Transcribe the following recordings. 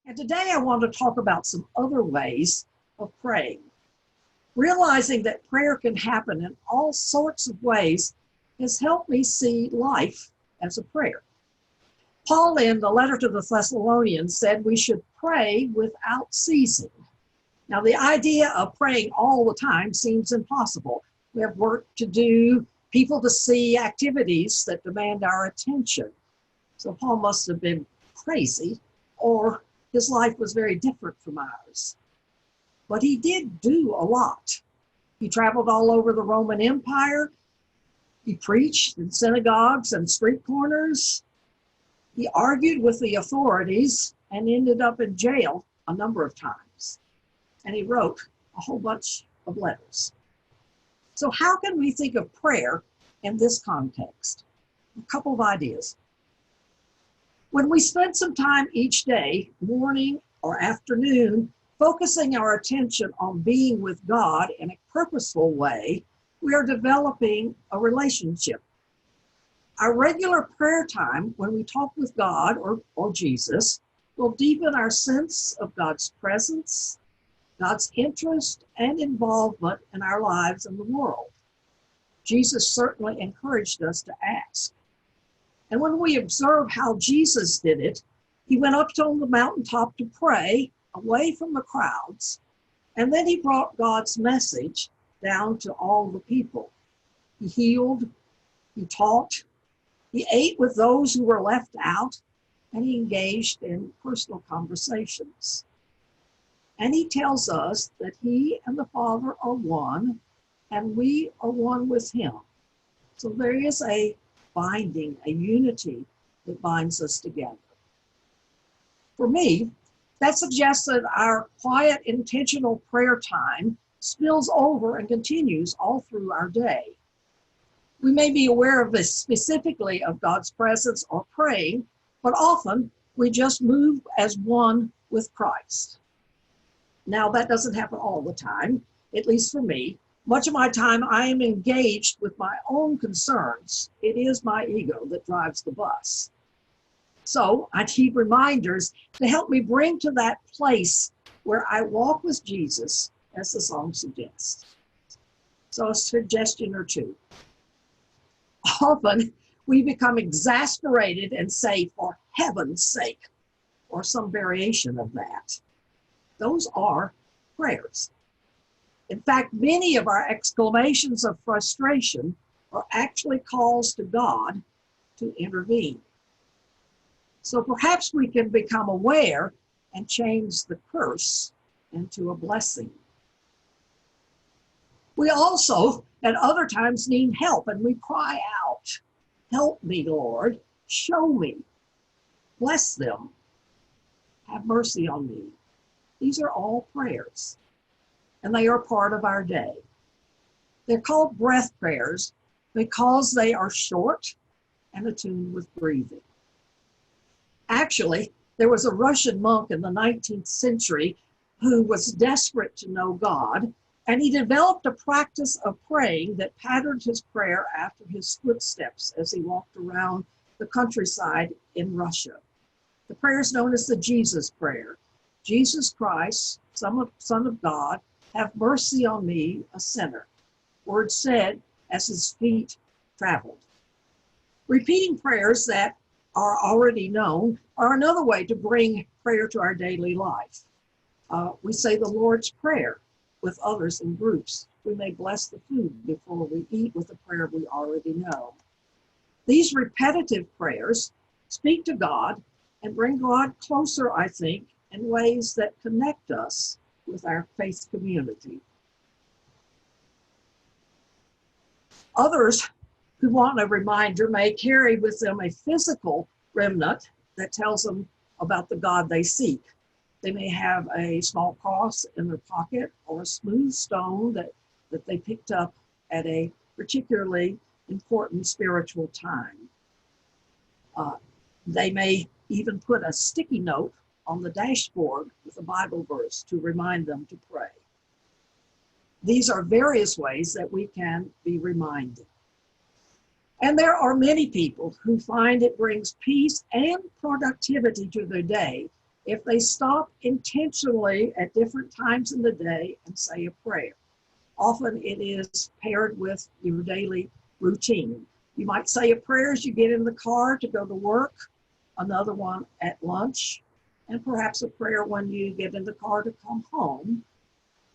And today I want to talk about some other ways of praying. Realizing that prayer can happen in all sorts of ways has helped me see life as a prayer. Paul, in the letter to the Thessalonians, said we should pray without ceasing. Now, the idea of praying all the time seems impossible. We have work to do, people to see, activities that demand our attention. So Paul must have been crazy, or his life was very different from ours. But he did do a lot. He traveled all over the Roman Empire. He preached in synagogues and street corners. He argued with the authorities and ended up in jail a number of times. And he wrote a whole bunch of letters. So how can we think of prayer in this context? A couple of ideas. When we spend some time each day, morning or afternoon, focusing our attention on being with God in a purposeful way, we are developing a relationship. Our regular prayer time, when we talk with God or Jesus, will deepen our sense of God's presence, God's interest and involvement in our lives and the world. Jesus certainly encouraged us to ask. And when we observe how Jesus did it, he went up on the mountaintop to pray away from the crowds, and then he brought God's message down to all the people. He healed, he taught, he ate with those who were left out, and he engaged in personal conversations. And he tells us that he and the Father are one, and we are one with him. So there is a binding, a unity that binds us together. For me, that suggests that our quiet, intentional prayer time spills over and continues all through our day. We may be aware of this specifically of God's presence or praying, but often we just move as one with Christ. Now, that doesn't happen all the time, at least for me. Much of my time I am engaged with my own concerns. It is my ego that drives the bus. So I need reminders to help me bring to that place where I walk with Jesus, as the song suggests. So a suggestion or two. Often we become exasperated and say, for heaven's sake, or some variation of that. Those are prayers. In fact, many of our exclamations of frustration are actually calls to God to intervene. So perhaps we can become aware and change the curse into a blessing. We also, at other times, need help, and we cry out, "Help me, Lord, show me, bless them, have mercy on me." These are all prayers, and they are part of our day. They're called breath prayers because they are short and attuned with breathing. Actually, there was a Russian monk in the 19th century who was desperate to know God, and he developed a practice of praying that patterned his prayer after his footsteps as he walked around the countryside in Russia. The prayer is known as the Jesus Prayer. Jesus Christ, Son of God, have mercy on me, a sinner. Words said as his feet traveled. Repeating prayers that are already known are another way to bring prayer to our daily life. We say the Lord's Prayer with others in groups. We may bless the food before we eat with a prayer we already know. These repetitive prayers speak to God and bring God closer, I think, in ways that connect us with our faith community. Others who want a reminder may carry with them a physical remnant that tells them about the God they seek. They may have a small cross in their pocket or a smooth stone that they picked up at a particularly important spiritual time. They may even put a sticky note on the dashboard with a Bible verse to remind them to pray. These are various ways that we can be reminded. And there are many people who find it brings peace and productivity to their day if they stop intentionally at different times in the day and say a prayer. Often it is paired with your daily routine. You might say a prayer as you get in the car to go to work, another one at lunch, and perhaps a prayer when you get in the car to come home,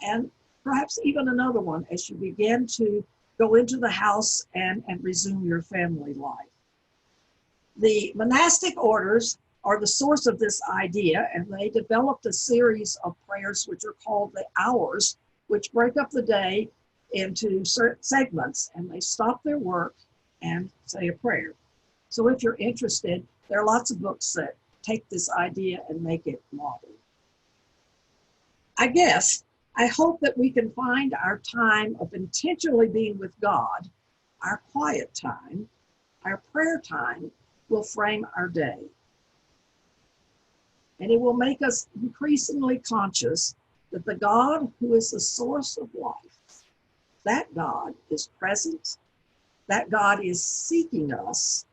and perhaps even another one as you begin to go into the house and resume your family life. The monastic orders are the source of this idea, and they developed a series of prayers which are called the hours, which break up the day into certain segments, and they stop their work and say a prayer. So if you're interested, there are lots of books that take this idea and make it modern. I hope that we can find our time of intentionally being with God, our quiet time, our prayer time will frame our day. And it will make us increasingly conscious that the God who is the source of life, that God is present, that God is seeking us,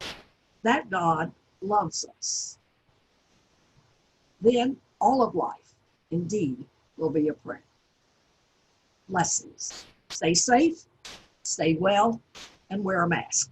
that God loves us. Then all of life, indeed, will be a prayer. Blessings. Stay safe, stay well, and wear a mask.